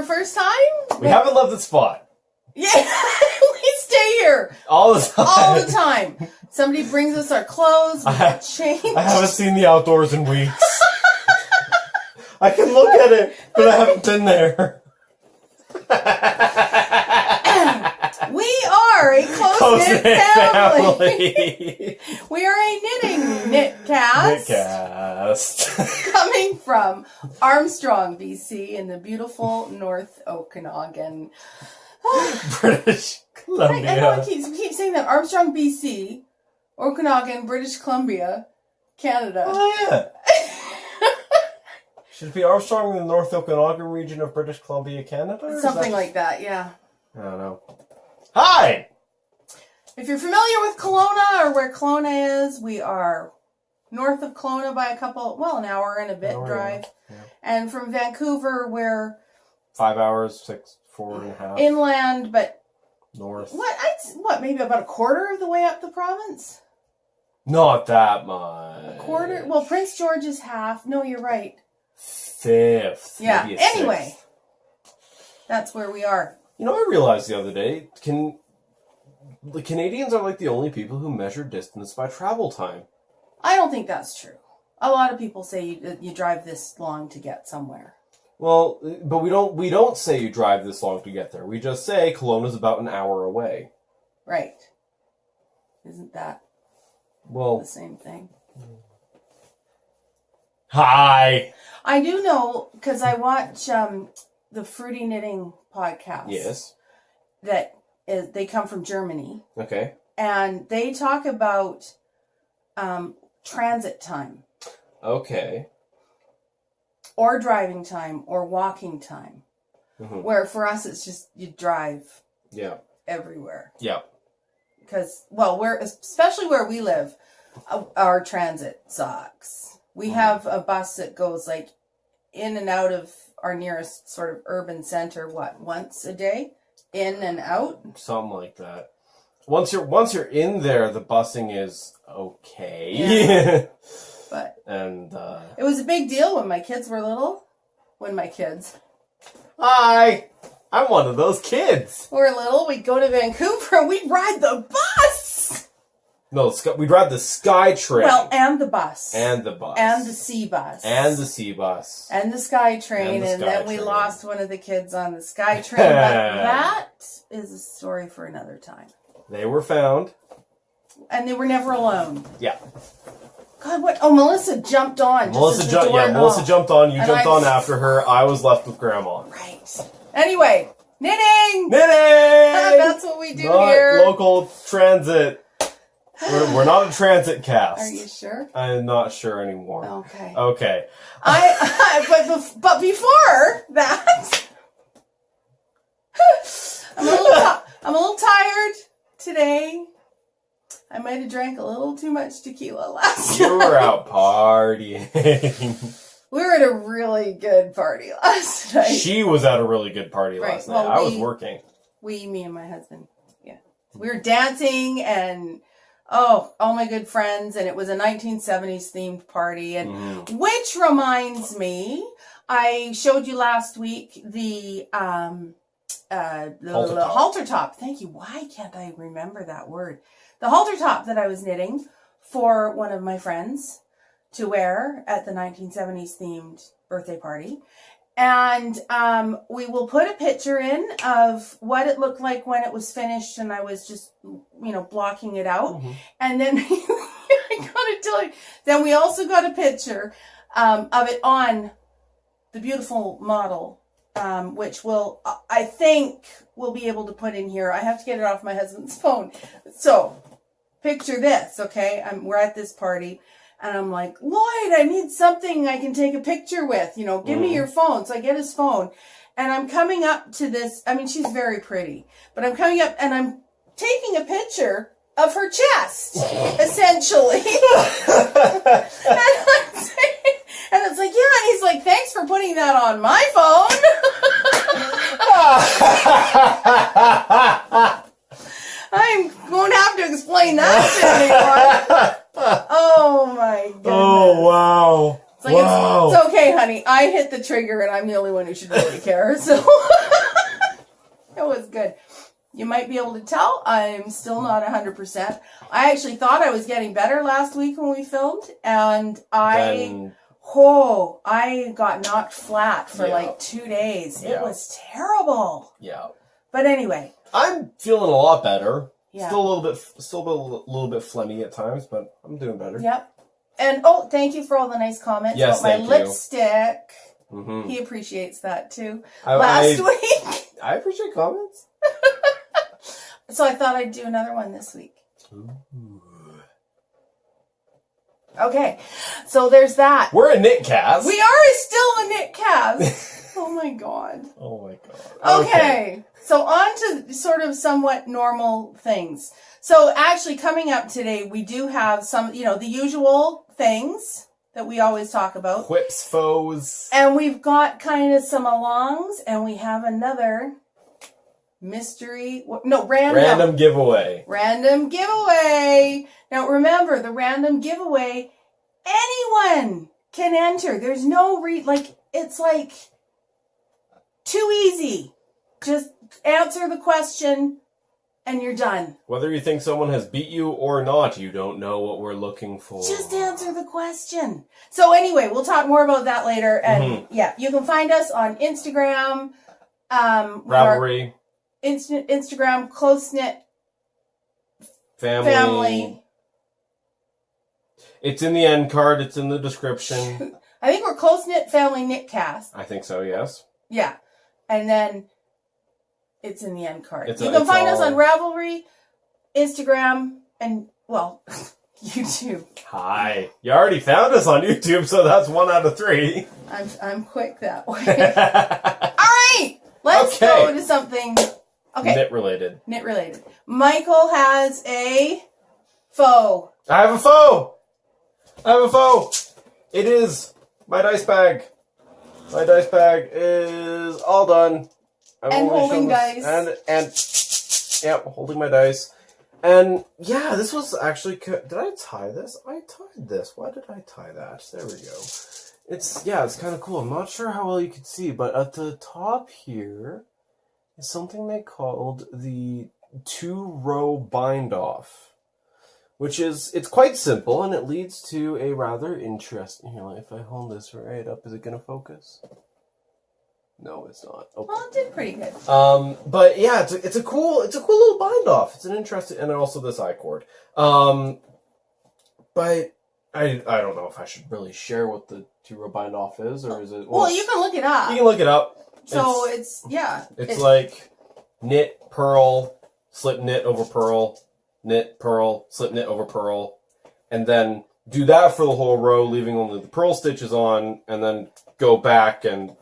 our first time? We haven't left the spot. Yeah, we stay here All the time. all the time. Somebody brings us our clothes, we get changed. I haven't seen the outdoors in weeks. I can look at it, but I haven't been there. We are a close-knit family. We are a knitcast. Knitcast. Coming from Armstrong, BC, in the beautiful North Okanagan. British Columbia. I know I keep saying that. Armstrong, BC, Okanagan, British Columbia, Canada. Oh, yeah. Should it be Armstrong in the North Okanagan region of British Columbia, Canada? Or Something like that, yeah. I don't know. Hi! If you're familiar with Kelowna or where Kelowna is, we are north of Kelowna by an hour and a bit drive. Yeah. And from Vancouver, we're 5 hours, 4.5. inland, but North. maybe about a quarter of the way up the province? Not that much. A quarter? Well, Prince George is half. No, you're right. Fifth. Yeah. Maybe a Anyway, sixth. that's where we are. You know, I realized the other day, the Canadians are like the only people who measure distance by travel time. I don't think that's true. A lot of people say you drive this long to get somewhere. Well, but we don't say you drive this long to get there. We just say Kelowna's about an hour away. Right. Isn't that Well, the same thing? hi. I do know, because I watch the Fruity Knitting podcast. Yes. They come from Germany. Okay. And they talk about transit time. Okay. Or driving time, or walking time. Mm-hmm. Where for us, it's just you drive Yeah. everywhere. Yeah. Because, especially where we live, our transit sucks. We have a bus that goes like in and out of our nearest sort of urban center, once a day? In and out? Something like that. Once you're in there, the busing is okay. Yeah. But and it was a big deal when my kids were little. Hi! I'm one of those kids! Were little, we'd go to Vancouver and we'd ride the bus! No, we'd ride the SkyTrain. Well, and the bus. And the bus. And the sea bus. And the sea bus. And the SkyTrain. And then we lost one of the kids on the SkyTrain. But that is a story for another time. They were found. And they were never alone. Yeah. God, what? Oh, Melissa jumped on. Melissa jumped on. You jumped on after her. I was left with Grandma. Right. Anyway, knitting! Knitting! That's what we do here. Local transit. We're not a transit cast. Are you sure? I'm not sure anymore. Okay. Okay. But before that, I'm a little tired today. I might have drank a little too much tequila last night. You were out partying. We were at a really good party last night. She was at a really good party last night. I was working. Me and my husband. Yeah. We were dancing and all my good friends, and it was a 1970s themed party. And which reminds me, I showed you last week the halter top. Thank you. Why can't I remember that word? The halter top that I was knitting for one of my friends to wear at the 1970s themed birthday party. And we will put a picture in of what it looked like when it was finished, and I was just, blocking it out. And then I gotta tell you, then we also got a picture of it on the beautiful model, which I think we'll be able to put in here. I have to get it off my husband's phone. So picture this, okay? We're at this party. And I'm like, Lloyd, I need something I can take a picture with. Give me your phone. So I get his phone. And I'm coming up to this. I mean, she's very pretty. But I'm coming up and I'm taking a picture of her chest, essentially. And it's like, yeah. And he's like, thanks for putting that on my phone. I won't have to explain that to anyone. Oh my goodness. Oh, wow. It's like, it's okay, honey. I hit the trigger and I'm the only one who should really care. So was good. You might be able to tell I'm still not 100%. I actually thought I was getting better last week when we filmed, and I got knocked flat for like 2 days. It was terrible. Yeah. But anyway, I'm feeling a lot better. Yeah. Still a little bit phlegmy at times, but I'm doing better. Yep. And thank you for all the nice comments Yes, about my thank you. lipstick. Mm-hmm. He appreciates that too. Last week. I appreciate comments. So I thought I'd do another one this week. Ooh. Okay, so there's that. We're a knitcast. We are still a knitcast. Oh my god. Oh my god. Okay, so on to sort of somewhat normal things. So actually coming up today, we do have some, the usual things that we always talk about. Quips, foes. And we've got kind of some alongs, and we have another random giveaway. Random giveaway. Now remember, the random giveaway, anyone can enter. There's no it's like too easy. Just answer the question and you're done. Whether you think someone has beat you or not, you don't know what we're looking for. Just answer the question. So anyway, we'll talk more about that later. And you can find us on Instagram. Ravelry. Instagram, Close Knit Family. It's in the end card. It's in the description. I think we're Close Knit Family Knitcast. I think so, yes. Yeah. And then it's in the end card. You can find us on Ravelry, Instagram, and, YouTube. Hi. You already found us on YouTube, so that's 1 out of 3. I'm quick that way. All right. Let's go to something. Okay. Knit related. Michael has a foe. I have a foe. It is my dice bag. My dice bag is all done. And holding dice. And holding my dice. And yeah, this was actually, did I tie this? I tied this. Why did I tie that? There we go. It's kind of cool. I'm not sure how well you can see, but at the top here is something they called the 2-row bind off, which it's quite simple, and it leads to a rather interesting, if I hold this right up, is it going to focus? No, it's not. Okay. Well, it did pretty good. But yeah, it's a cool little bind off. It's an interesting, and also this I-cord. But I don't know if I should really share what the 2-row bind off is, or is it? Well, you can look it up. You can look it up. So it's like knit, purl, slip knit over purl, knit, purl, slip knit over purl, and then do that for the whole row, leaving only the purl stitches on, and then go back and.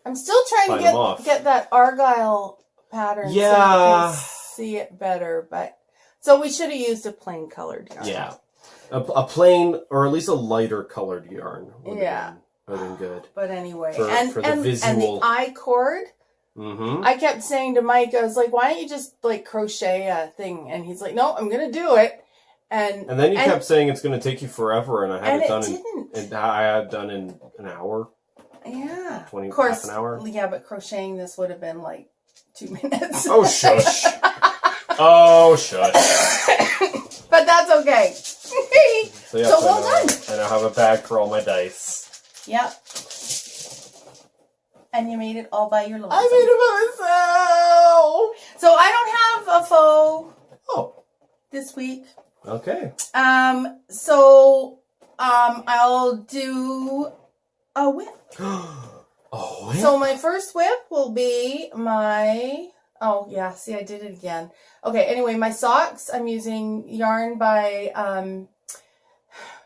I'm still trying to get that Argyle pattern so you can see it better, but so we should have used a plain colored yarn. Yeah. A plain, or at least a lighter colored yarn would have been good. But anyway, for the visual. And the I-cord, I kept saying to Mike, I was like, why don't you just crochet a thing? And he's like, no, I'm going to do it. And then you kept saying it's going to take you forever, and I had I had done in an hour. Yeah. 20, of course, half an hour. Yeah, but crocheting this would have been 2 minutes. Oh, shush. Oh, shush. But that's okay. So well done. I now have a bag for all my dice. Yep. And you made it all by your lonesome. I made it by myself. So I don't have a faux this week. Okay. I'll do a whip. Oh, So my first whip will be my... Oh, yeah. See, I did it again. Okay, anyway, my socks. I'm using yarn by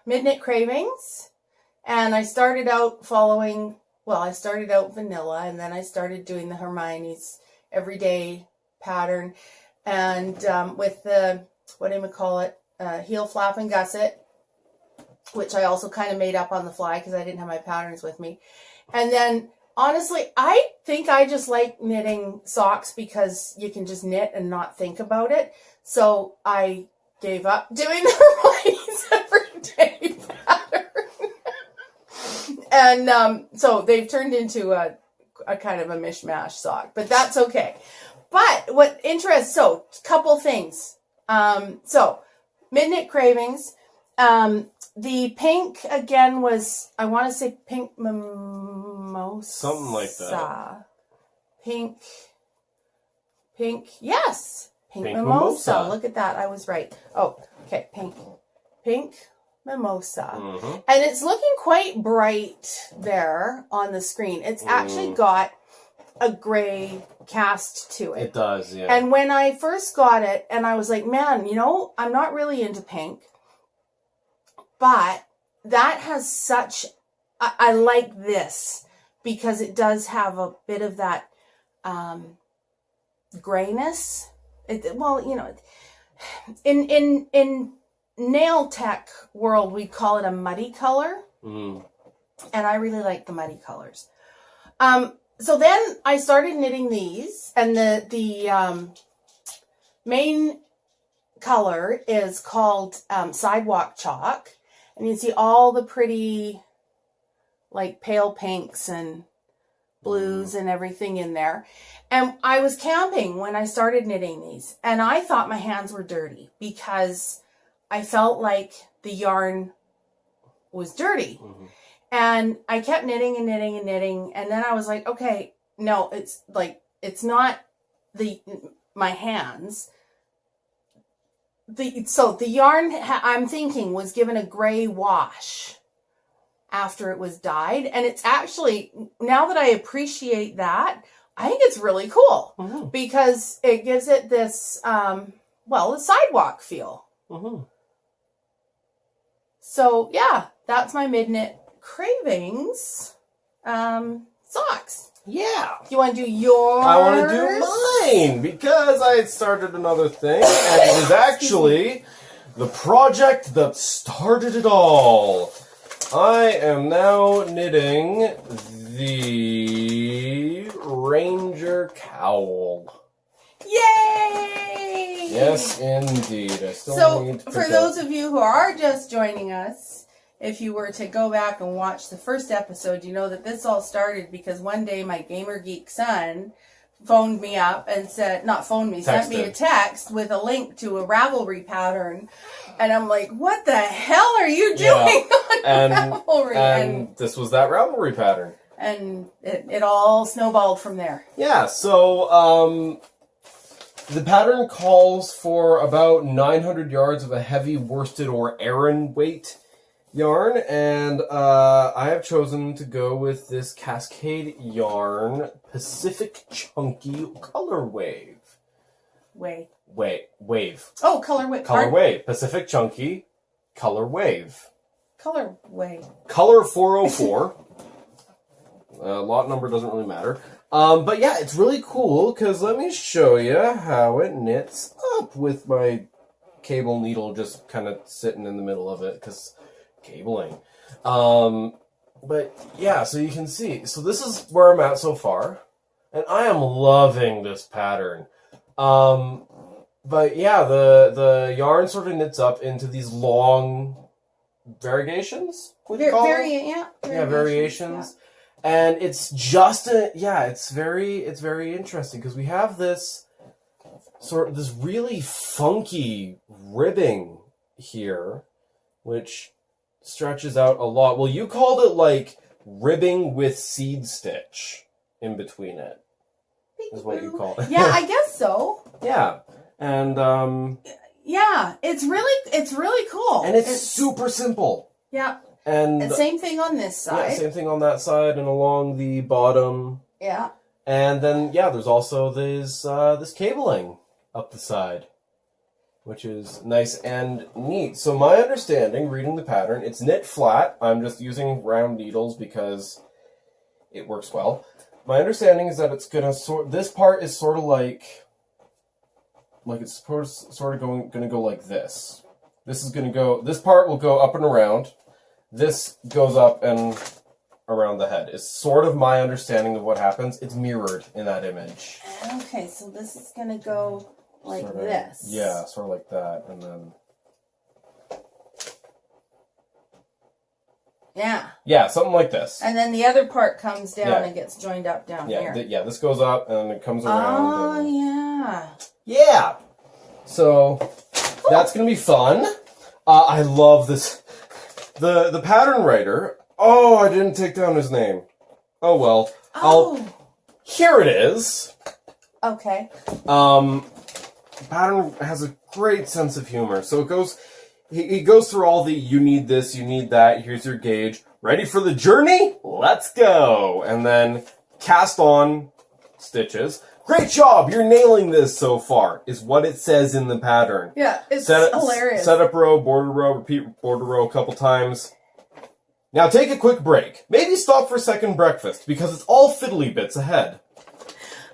Midnight Cravings. And I started out following... Well, I started out vanilla, and then I started doing the Hermione's everyday pattern. And with the... What do you call it? Heel flap and gusset, which I also kind of made up on the fly because I didn't have my patterns with me. And then, honestly, I think I just like knitting socks because you can just knit and not think about it. So I gave up doing the Hermione's everyday pattern. And so they've turned into a kind of a mishmash sock, but that's okay. But what interests, so couple things. So Midnight Cravings, the pink again was, I want to say pink mimosa. Something like that. Pink, yes. Pink Pink mimosa. mimosa. Look at that. I was right. Oh, okay. Pink mimosa. Mm-hmm. And it's looking quite bright there on the screen. It's actually got a gray cast to it. It does, yeah. And when I first got it, and I was like, man, I'm not really into pink, but that has such, I like this because it does have a bit of that grayness. In nail tech world, we call it a muddy color. Mm. And I really like the muddy colors. So then I started knitting these, and the main color is called Sidewalk Chalk. And you can see all the pretty, like, pale pinks and blues and everything in there. And I was camping when I started knitting these, and I thought my hands were dirty because I felt like the yarn was dirty. Mm-hmm. And I kept knitting and knitting and knitting. And then I was like, okay, no, it's not my hands. So the yarn, I'm thinking, was given a gray wash after it was dyed. And it's actually, now that I appreciate that, I think it's really cool. Mm-hmm. Because it gives it this, the sidewalk feel. Mm-hmm. So yeah, that's my Midnight Cravings socks. Yeah. Do you want to do yours? I want to do mine because I had started another thing, and it is actually the project that started it all. I am now knitting the Ranger Cowl. Yay! Yes, indeed. I still need to for pick those up. of you who are just joining us, if you were to go back and watch the first episode, you know that this all started because one day my Gamer Geek son phoned me up and sent me a text with a link to a Ravelry pattern. And I'm like, what the hell are you doing on Ravelry? And this was that Ravelry pattern. And it all snowballed from there. Yeah, so the pattern calls for about 900 yards of a heavy worsted or Aran weight yarn, and I have chosen to go with this Cascade Yarn Pacific Chunky Color Wave. Wave. Oh, Color Wave. Color Wave. Pacific Chunky Color Wave. Color Wave. Color 404. Lot number doesn't really matter. But yeah, it's really cool because let me show you how it knits up with my cable needle just kind of sitting in the middle of it because cabling. But yeah, so you can see. So this is where I'm at so far. And I am loving this pattern. But yeah, the yarn sort of knits up into these long variegations. Variations. Yeah. And it's just it's very interesting because we have this really funky ribbing here, which stretches out a lot. Well, you called it like ribbing with seed stitch in between it. Is what you call it. Yeah, I guess so. Yeah. And yeah, it's really cool. And it's super simple. Yeah. And same thing on this side. Yeah, same thing on that side and along the bottom. Yeah. And then there's also this cabling up the side, which is nice and neat. So my understanding, reading the pattern, it's knit flat. I'm just using round needles because it works well. My understanding is that it's gonna this part is sort of like it's sort of gonna go like this. This part will go up and around. This goes up and around the head. It's sort of my understanding of what happens. It's mirrored in that image. Okay, so this is gonna go like this. Yeah, sort of like that, and then. Yeah. Yeah, something like this. And then the other part comes down Yeah. and gets joined up down Yeah, here. this goes up and then it comes around. Oh, and- yeah. Yeah. So that's gonna be fun. I love this. The pattern writer. Oh, I didn't take down his name. Oh well. Oh. Here it is. Okay. Pattern has a great sense of humor. So it goes. He goes through all the you need this, you need that. Here's your gauge. Ready for the journey? Let's go. And then cast on stitches. Great job! You're nailing this so far, is what it says in the pattern. Yeah, it's hilarious. Set up row, repeat border row a couple times. Now take a quick break. Maybe stop for a second breakfast, because it's all fiddly bits ahead.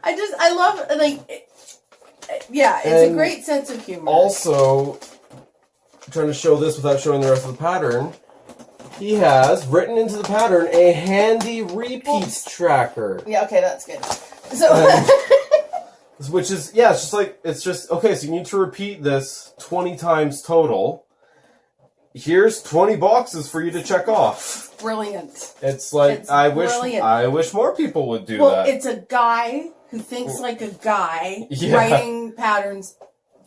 I love, yeah, it's And a great sense of humor. Also, trying to show this without showing the rest of the pattern, he has written into the pattern a handy repeats tracker. Yeah, okay, that's good. So, Which is, yeah, it's just, okay, so you need to repeat this 20 times total. Here's 20 boxes for you to check off. brilliant. It's like, It's I brilliant. wish more people would do Well, that. it's a guy who thinks like a guy Yeah. writing patterns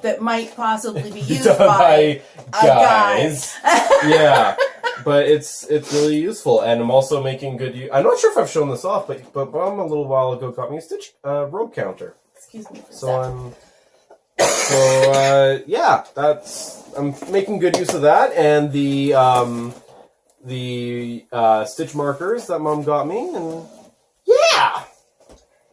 that might possibly be used Done by by a guy. guys. Yeah. But it's really useful, and I'm also making good use. I'm not sure if I've shown this off, but Mom a little while ago got me a stitch row counter. Excuse me for a So sec. yeah, I'm making good use of that, and the stitch markers that Mom got me, and yeah,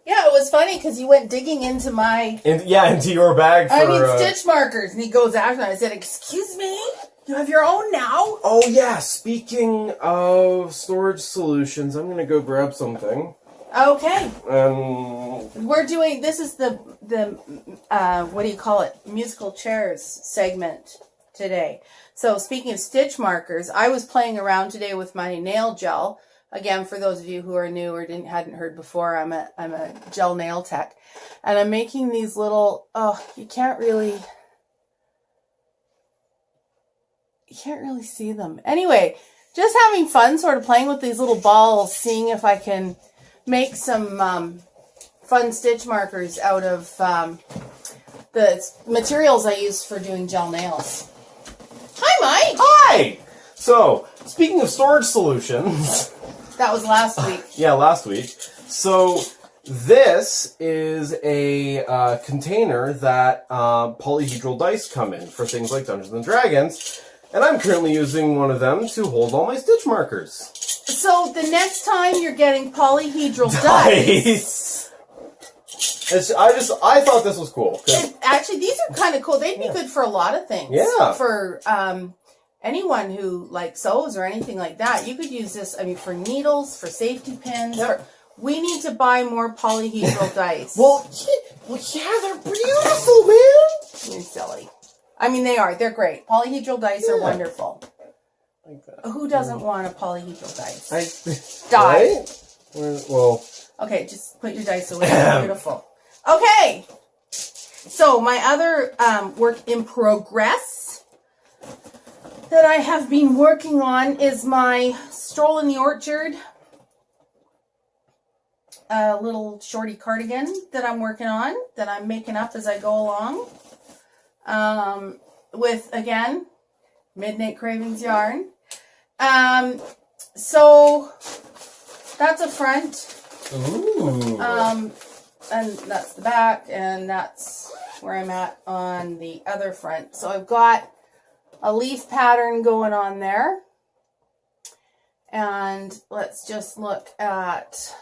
Yeah, it was funny because you went digging into my, into your bag for. stitch markers, and he goes after, and I said, "Excuse me, you have your own now?" Oh yeah, speaking of storage solutions, I'm gonna go grab something. Okay, We're doing. This is the what do you call it? Musical chairs segment today. So speaking of stitch markers, I was playing around today with my nail gel. Again, for those of you who are new or hadn't heard before, I'm a gel nail tech, and I'm making these little. Oh, you can't really see them. Anyway, just having fun, sort of playing with these little balls, seeing if I can make some fun stitch markers out of the materials I use for doing gel nails. Hi, Mike! Hi! So, speaking of storage solutions... That was last week. Yeah, last week. So, this is a container that polyhedral dice come in for things like Dungeons & Dragons, and I'm currently using one of them to hold all my stitch markers. So, the next time you're getting polyhedral dice... I thought this was cool. Actually, these are kind of cool. They'd be good for a lot of things. Yeah. For anyone who sews or anything like that, you could use this. I mean, for needles, for safety pins. Yep. We need to buy more polyhedral dice. Well, yeah, they're beautiful, man. You're silly. I mean, they are. They're great. Polyhedral dice are wonderful. Like that. Who doesn't want a polyhedral dice? Die. Die. Well, Okay, just put your dice away. They're beautiful. Okay. So my other work in progress that I have been working on is my Stroll in the Orchard little shorty cardigan that I'm working on, that I'm making up as I go along. With, again, Midnight Cravings yarn. So that's a front. ooh. And that's the back, and that's where I'm at on the other front. So I've got a leaf pattern going on there. And let's just look at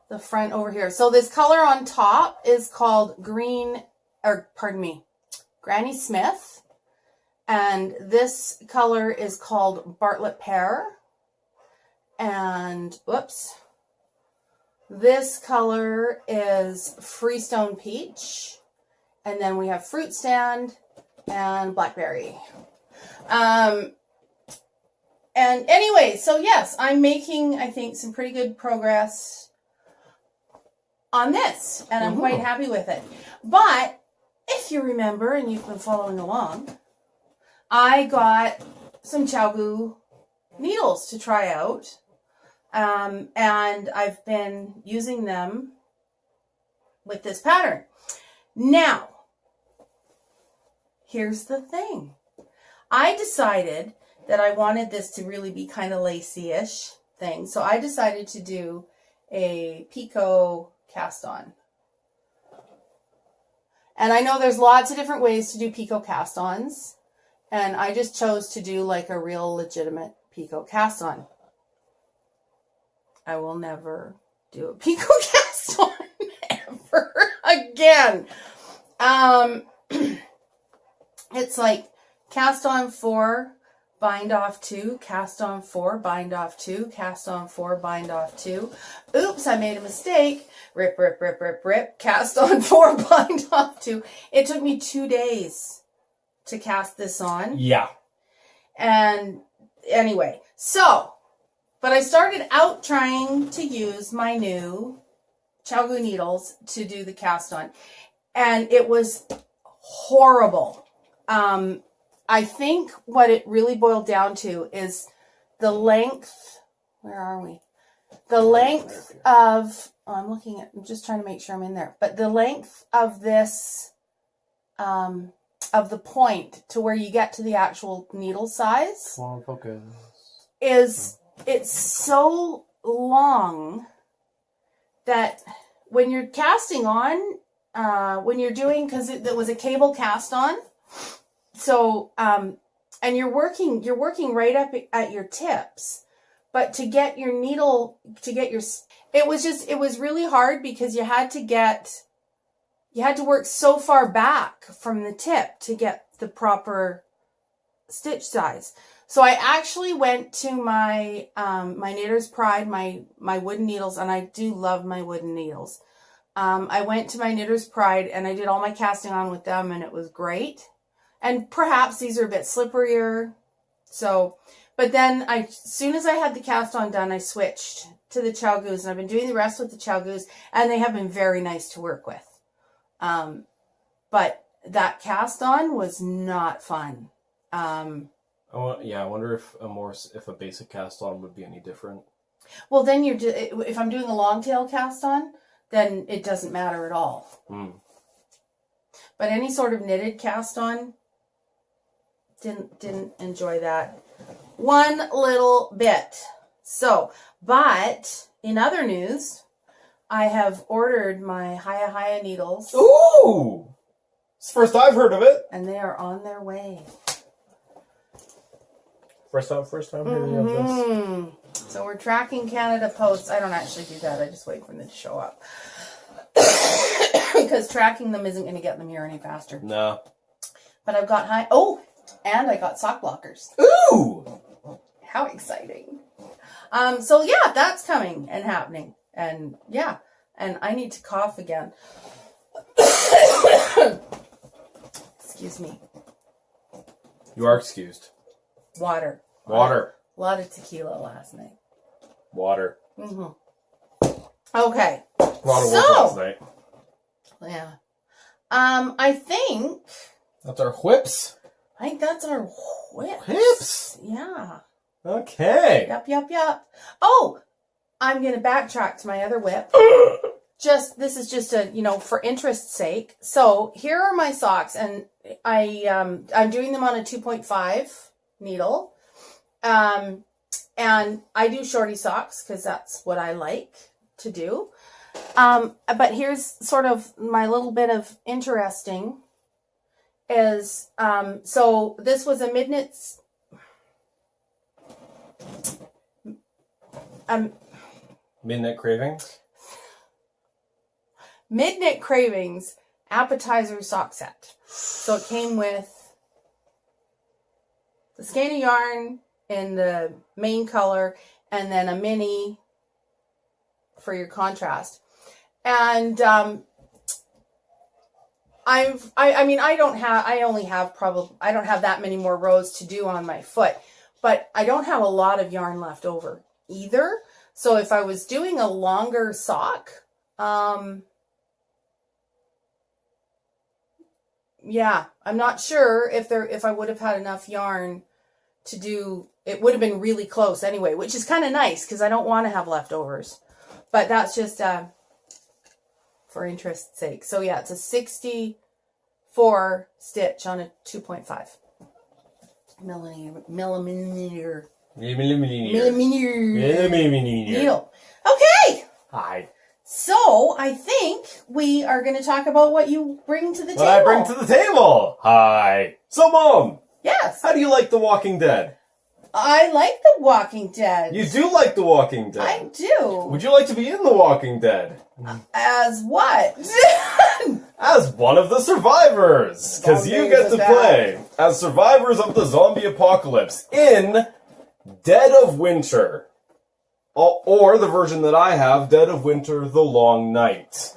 the front over here. So this color on top is called Granny Smith. And this color is called Bartlett Pear. And, whoops. This color is Freestone Peach. And then we have Fruit Stand and Blackberry. And anyway, so yes, I'm making, I think, some pretty good progress on this. And I'm quite happy with it. But if you remember, and you've been following along, I got some ChiaoGoo needles to try out. And I've been using them with this pattern. Now, here's the thing. I decided that I wanted this to really be kind of lacy-ish thing. So I decided to do a picot cast on. And I know there's lots of different ways to do picot cast ons. And I just chose to do like a real legitimate picot cast on. I will never do a picot cast on ever again. It's like cast on 4, bind off 2, cast on 4, bind off 2, cast on 4, bind off 2. Oops, I made a mistake. Rip, rip, rip, rip, rip. Cast on 4, bind off 2. It took me 2 days to cast this on. Yeah. And anyway, so, but I started out trying to use my new ChiaoGoo needles to do the cast on. And it was horrible. I think what it really boiled down to is the length. Where are we? The length of, I'm just trying to make sure I'm in there. But the length of this, of the point to where you get to the actual needle size. Come on, focus. It's so long that when you're casting on, when you're doing, because it was a cable cast on, so and you're working right up at your tips, but to get your needle, it was really hard because you had to work so far back from the tip to get the proper stitch size. So I actually went to my my Knitter's Pride, my wooden needles, and I do love my wooden needles. I went to my Knitter's Pride and I did all my casting on with them, and it was great. And perhaps these are a bit slipperier. So, but then as soon as I had the cast on done, I switched to the ChiaoGoos, and I've been doing the rest with the ChiaoGoos, and they have been very nice to work with. But that cast on was not fun. I wonder if a basic cast on would be any different. Well, then if I'm doing a long tail cast on, then it doesn't matter at all. But any sort of knitted cast on, didn't enjoy that one little bit. So, but in other news, I have ordered my Hiya needles. Ooh! It's the first I've heard of it. And they are on their way. First time hearing of this. So we're tracking Canada Post. I don't actually do that. I just wait for them to show up. Because tracking them isn't going to get them here any faster. No. But I've got and I got sock blockers. Ooh! How exciting. So yeah, that's coming and happening. And yeah, and I need to cough again. Excuse me. You are excused. Water. A lot of tequila last night. Water. Okay. A lot of work last night. Yeah. I think that's our whips. I think that's our Whips? Yeah. Okay. Yep. Oh, I'm going to backtrack to my other whip. This is just for interest's sake. So here are my socks, and I'm doing them on a 2.5 needle. And I do shorty socks because that's what I like to do. But here's sort of my little bit of interesting is, so this was a Midknits, Midnight Cravings? Midknit Cravings appetizer sock set. So it came with the skein of yarn in the main color, and then a mini for your contrast. And I don't have that many more rows to do on my foot, but I don't have a lot of yarn left over either. So if I was doing a longer sock, yeah, I'm not sure if I would have had enough yarn to do, it would have been really close anyway, which is kind of nice because I don't want to have leftovers. But that's just for interest's sake. So yeah, it's a 64 stitch on a 2.5 millimeter needle. Okay. Hi. So I think we are going to talk about what you bring to the table. What I bring to the table. Hi. So, Mom, Yes. how do you like The Walking Dead? I like The Walking Dead. You do like The Walking Dead. I do. Would you like to be in The Walking Dead? As what? As one of the survivors! Because you get to play as survivors of the zombie apocalypse in Dead of Winter. Or the version that I have, Dead of Winter, The Long Night.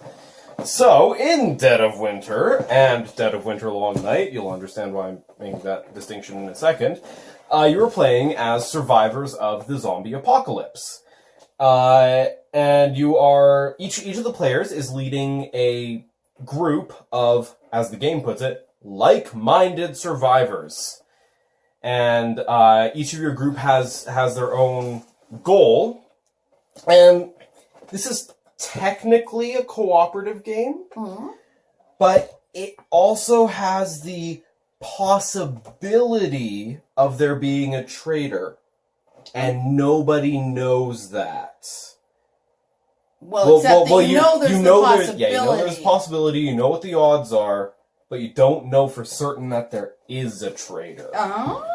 So, in Dead of Winter and Dead of Winter, Long Night, you'll understand why I'm making that distinction in a second, you were playing as survivors of the zombie apocalypse. And you are, each of the players is leading a group of, as the game puts it, like-minded survivors. And each of your group has their own goal. And this is technically a cooperative game, but it also has the possibility of there being a traitor. And nobody knows that. Well, except that you know there's the possibility. You know there's a possibility, you know what the odds are, but you don't know for certain that there is a traitor. Oh.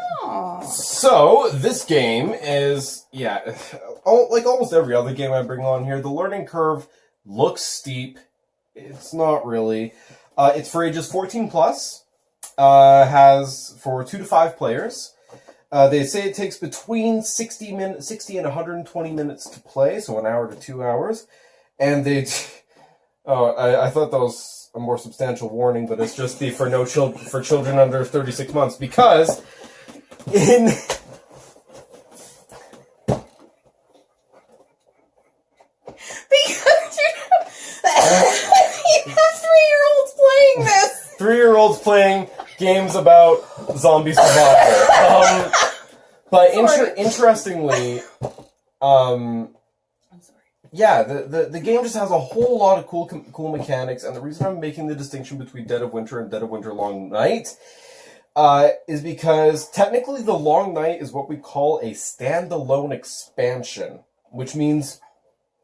So, this game is, like almost every other game I bring on here, the learning curve looks steep. It's not really. It's for ages 14 plus. Has for 2 to 5 players. They say it takes between 60 and 120 minutes to play, so an hour to 2 hours. And they, I thought that was a more substantial warning, but it's just for children under 36 months, because in you have 3-year-olds playing this. 3-year-olds playing games about zombie survival. But interestingly, I'm sorry. yeah, the game just has a whole lot of cool mechanics, and the reason I'm making the distinction between Dead of Winter and Dead of Winter Long Night is because technically the Long Night is what we call a standalone expansion, which means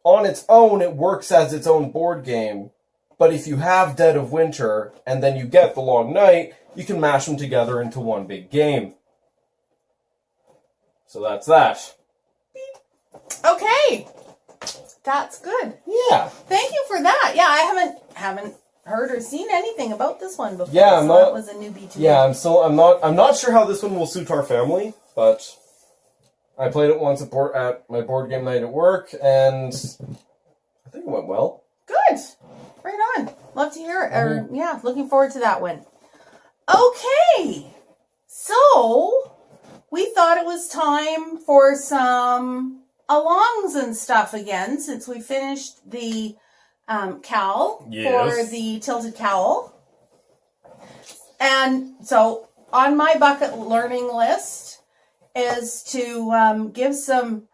on its own it works as its own board game, but if you have Dead of Winter and then you get the Long Night, you can mash them together into one big game. So that's that. Okay. That's good. Yeah. Thank you for that. Yeah, I haven't heard or seen anything about this one before. Yeah, that was a newbie to me. Yeah, I'm not sure how this one will suit our family, but I played it once at my board game night at work, and I think it went well. Good. Right on. Love to hear it. Or looking forward to that one. Okay. So we thought it was time for some alongs and stuff again, since we finished the cowl for the tilted cowl. And so on my bucket learning list is to give some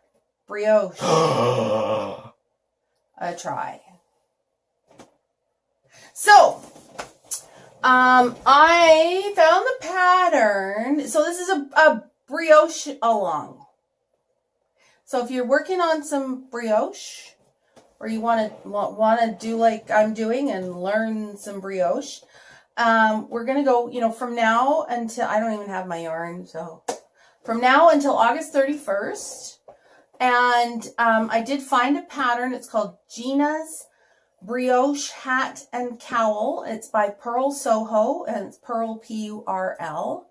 brioche a try. So I found the pattern. So this is a brioche along. So if you're working on some brioche, or you want to do like I'm doing and learn some brioche, we're gonna go. From now until I don't even have my yarn. So from now until August 31st, and I did find a pattern. It's called Gina's Brioche Hat and Cowl. It's by Pearl Soho, and it's Pearl P-U-R-L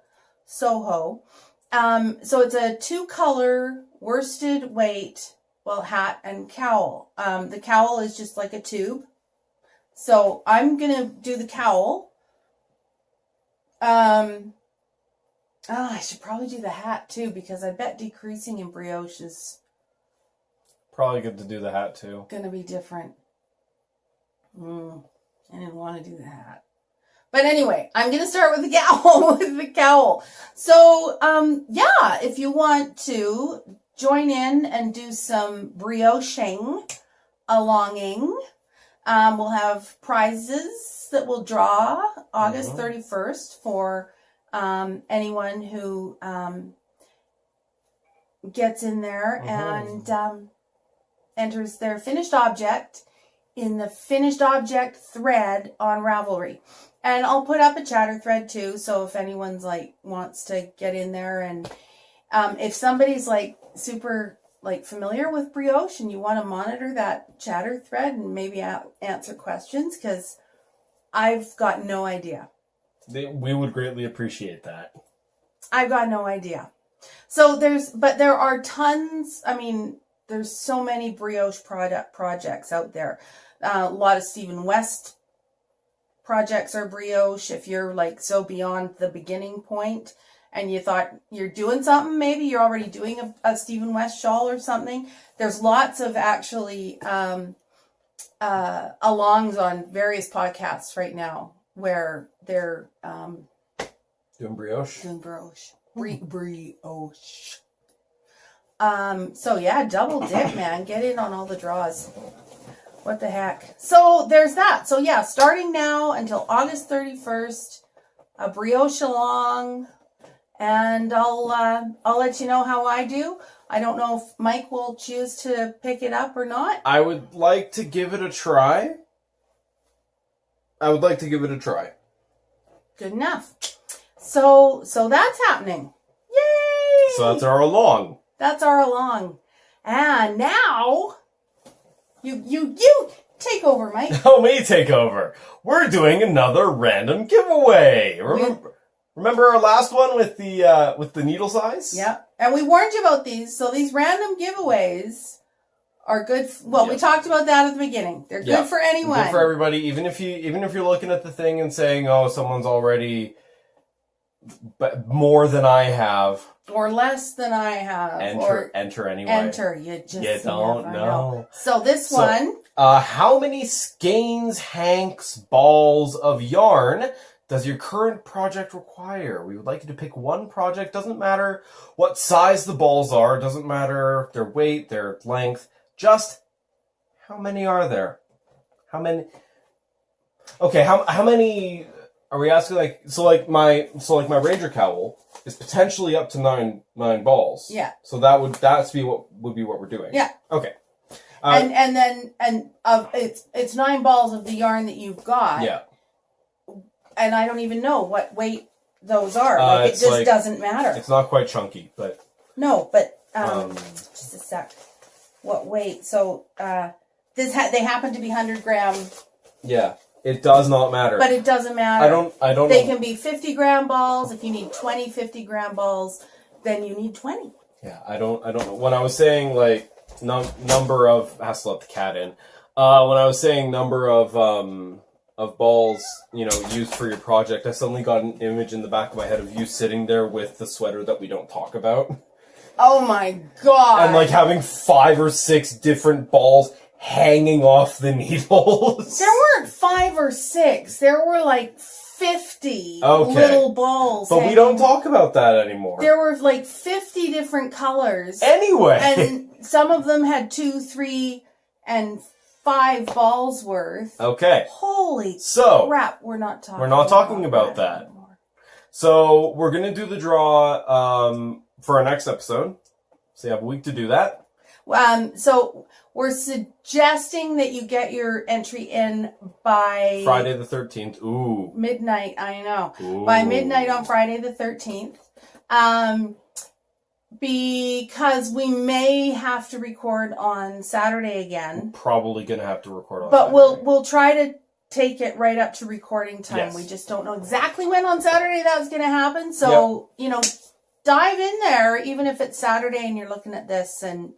Soho. So it's a 2-color worsted weight, hat and cowl. The cowl is just like a tube. So I'm gonna do the cowl. I should probably do the hat too, because I bet decreasing in brioche is Probably good to do the hat too. gonna be different. I didn't want to do the hat. But anyway, I'm going to start with the cowl. With the cowl. So, yeah, if you want to join in and do some brioching alonging, we'll have prizes that we'll draw August 31st for anyone who gets in there and enters their finished object in the finished object thread on Ravelry. And I'll put up a chatter thread too, so if anyone's like wants to get in there, and if somebody's like super like familiar with brioche and you want to monitor that chatter thread and maybe answer questions, because I've got no idea. We would greatly appreciate that. I've got no idea. So there are tons. I mean, there's so many brioche projects out there. A lot of Stephen West projects are brioche. If you're like so beyond the beginning point and you thought you're doing something, maybe you're already doing a Stephen West shawl or something. There's lots of actually alongs on various podcasts right now where they're doing brioche. Doing brioche. Brioche. So yeah, double dip, man. Get in on all the draws. What the heck? So there's that. So yeah, starting now until August 31st, a brioche along, and I'll let you know how I do. I don't know if Mike will choose to pick it up or not. I would like to give it a try. Good enough. So that's happening. Yay! So that's our along. That's our along. And now you take over, Mike. Oh, me take over. We're doing another random giveaway. Remember our last one with the needle size? Yep. And we warned you about these. So these random giveaways are good. Well, we talked about that at the beginning. They're good for anyone. Good for everybody. Even if you're looking at the thing and saying, "Oh, someone's already more than I have." Or less than I have. Enter anyway. Enter. You don't know. So this one. How many skeins, hanks, balls of yarn does your current project require? We would like you to pick one project. Doesn't matter what size the balls are. Doesn't matter their weight, their length. Just how many are there? How many? Okay, how many are we asking? Like my Ranger cowl is potentially up to nine balls. Yeah. So that would be what we're doing. Yeah. Okay. It's 9 balls of the yarn that you've got. Yeah. And I don't even know what weight those are. It just doesn't matter. It's not quite chunky, but no. But just a sec. What weight? So they happen to be 100-gram. Yeah. It does not matter. But it doesn't matter. I don't They know. can be 50-gram balls. If you need 20 50-gram balls, then you need 20. Yeah, I don't know. When I was saying like number of, I have to let the cat in. When I was saying number of balls, used for your project, I suddenly got an image in the back of my head of you sitting there with the sweater that we don't talk about. Oh my god. And like having 5 or 6 different balls hanging off the needles. There weren't 5 or 6. There were like 50 little balls. But we don't talk about that anymore. There were like 50 different colors. Anyway. And some of them had 2, 3, and 5 balls worth. Okay. Holy crap, we're not talking about that anymore. So we're going to do the draw for our next episode. So you have a week to do that. So we're suggesting that you get your entry in by Friday the 13th. Ooh. Midnight, I know. Ooh. By midnight on Friday the 13th. Because we may have to record on Saturday again. We're probably going to have to record on But Saturday. we'll try to take it right up to recording time. Yes. We just don't know exactly when on Saturday that's going to happen. So, dive in there, even if it's Saturday and you're looking at this and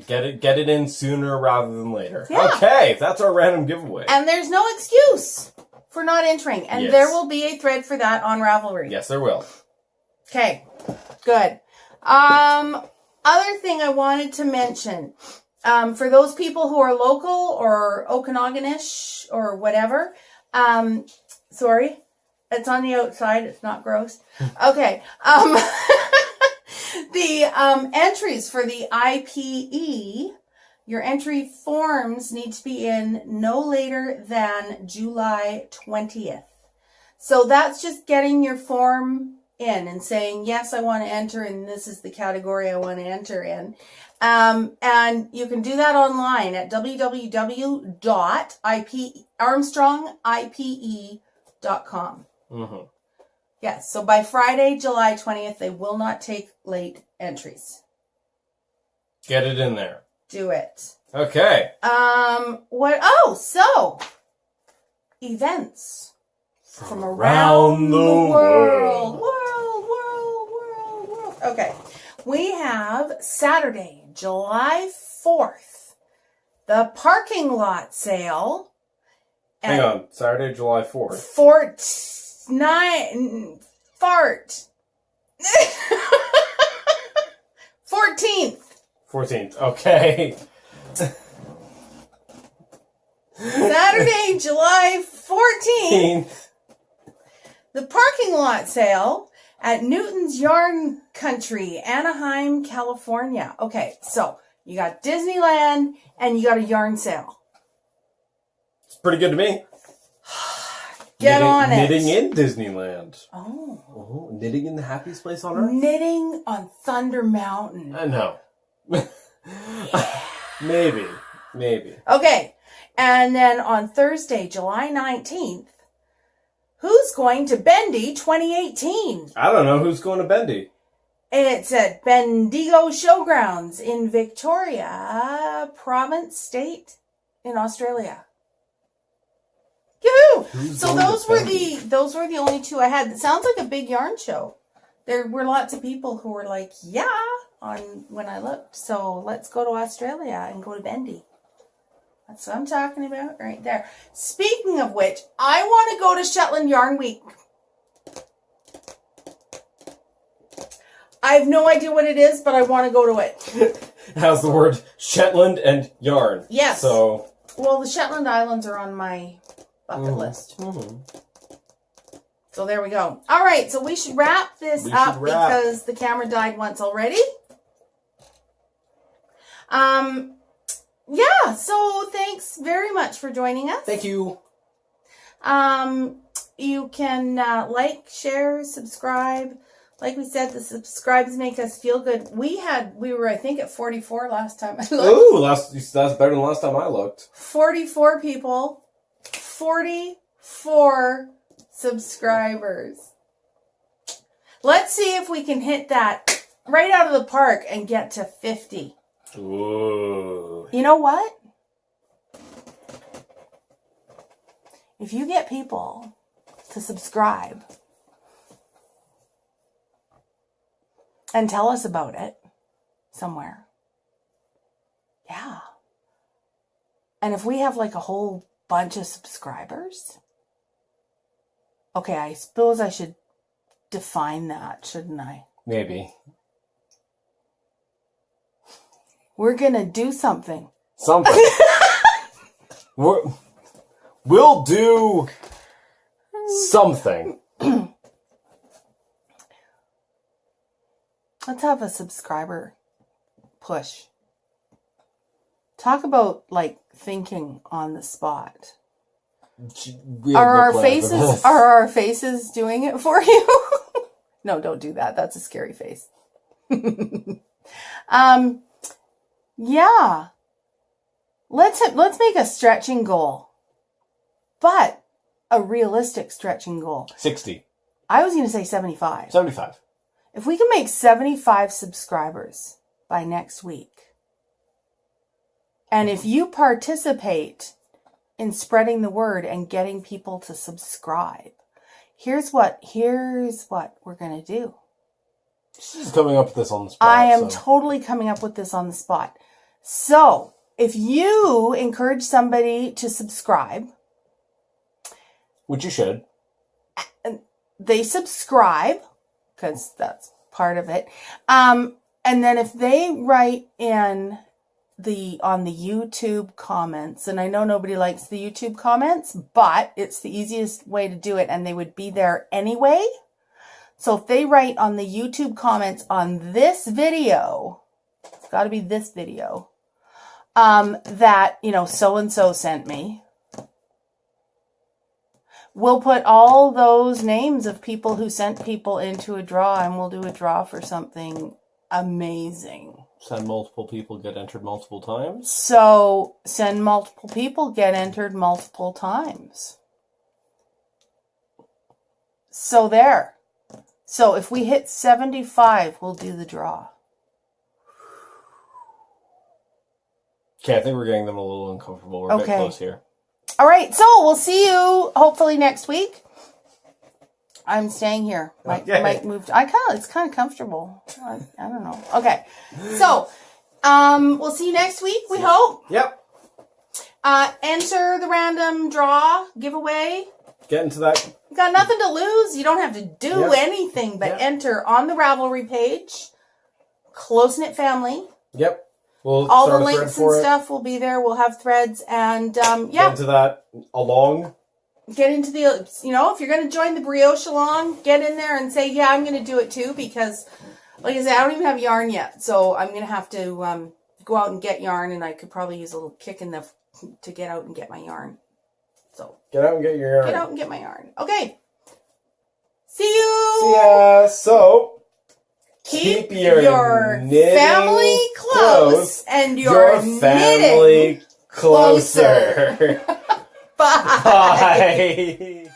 get it in sooner rather than later. Yeah. Okay, that's our random giveaway. And there's no excuse for not entering. And Yes. there will be a thread for that on Ravelry. Yes, there will. Okay, good. Other thing I wanted to mention, for those people who are local or Okanaganish or whatever, It's on the outside. It's not gross. Okay. The entries for the IPE, your entry forms need to be in no later than July 20th. So that's just getting your form in and saying, yes, I want to enter, and this is the category I want to enter in. And you can do that online at www.armstrongipe.com. Mm-hmm. Yes, so by Friday, July 20th, they will not take late entries. Get it in there. Do it. Okay. Events from around the world. Okay. We have Saturday, July 4th, the parking lot sale. Hang on. Saturday, July 4th. Fart. 14th. 14th. Okay. Saturday, July 14th. The parking lot sale at Newton's Yarn Country, Anaheim, California. Okay, so you got Disneyland and you got a yarn sale. It's pretty good to me. Get on it. Knitting in Disneyland. Oh. Knitting in the happiest place on earth? Knitting on Thunder Mountain. No. Maybe. Okay, and then on Thursday, July 19th, who's going to Bendy 2018? I don't know who's going to Bendy. It's at Bendigo Showgrounds in Victoria Province State in Australia. Yoo-hoo! So those were the only two I had. It sounds like a big yarn show. There were lots of people who were like, yeah, on when I looked. So let's go to Australia and go to Bendy. That's what I'm talking about right there. Speaking of which, I want to go to Shetland Yarn Week. I have no idea what it is, but I want to go to it. It has the word Shetland and yarn. Yes. So. Well, the Shetland Islands are on my bucket list. Mm-hmm. So there we go. All right, so we should wrap this up because the camera died once already. Yeah, so thanks very much for joining us. Thank you. You can like, share, subscribe. Like we said, the subscribes make us feel good. We were, I think, at 44 last time I looked. Ooh, that's better than last time I looked. 44 people. 44 subscribers. Let's see if we can hit that right out of the park and get to 50. Ooh. You know what? If you get people to subscribe and tell us about it somewhere. Yeah. And if we have like a whole bunch of subscribers. Okay, I suppose I should define that, shouldn't I? Maybe. We're going to do something. Something. We'll do something. Let's have a subscriber push. Talk about like thinking on the spot. Are our faces doing it for you? No, don't do that. That's a scary face. Yeah. Let's make a stretching goal. But a realistic stretching goal. 60. I was going to say 75. 75. If we can make 75 subscribers by next week, and if you participate in spreading the word and getting people to subscribe, here's what we're going to do. She's coming up with this on the spot. I am totally coming up with this on the spot. So, if you encourage somebody to subscribe, which you should, they subscribe, because that's part of it. And then if they write in on the YouTube comments, and I know nobody likes the YouTube comments, but it's the easiest way to do it, and they would be there anyway. So if they write on the YouTube comments on this video, it's got to be this video, that, you know, so-and-so sent me, we'll put all those names of people who sent people into a draw, and we'll do a draw for something amazing. Send multiple people, get entered multiple times. So send multiple people, get entered multiple times. So there. So if we hit 75, we'll do the draw. Okay, I think we're getting them a little uncomfortable. We're a bit close here. All right, so we'll see you hopefully next week. I'm staying here. Mike moved. It's kind of comfortable. I don't know. Okay, so we'll see you next week. We hope. Yep. Enter the random draw giveaway. Get into that. You got nothing to lose. You don't have to do anything but enter on the Ravelry page. Close Knit Family. Yep. We'll all the links and stuff will be there. We'll have threads and Get into that along. Get into the, you know, if you're going to join the brioche along, get in there and say, yeah, I'm going to do it too, because like I said, I don't even have yarn yet. So I'm going to have to go out and get yarn, and I could probably use a little kick in the to get out and get my yarn. So get out and get your yarn. Get out and get my yarn. Okay. See you. See ya. So keep your family close and your family closer. Bye. Bye.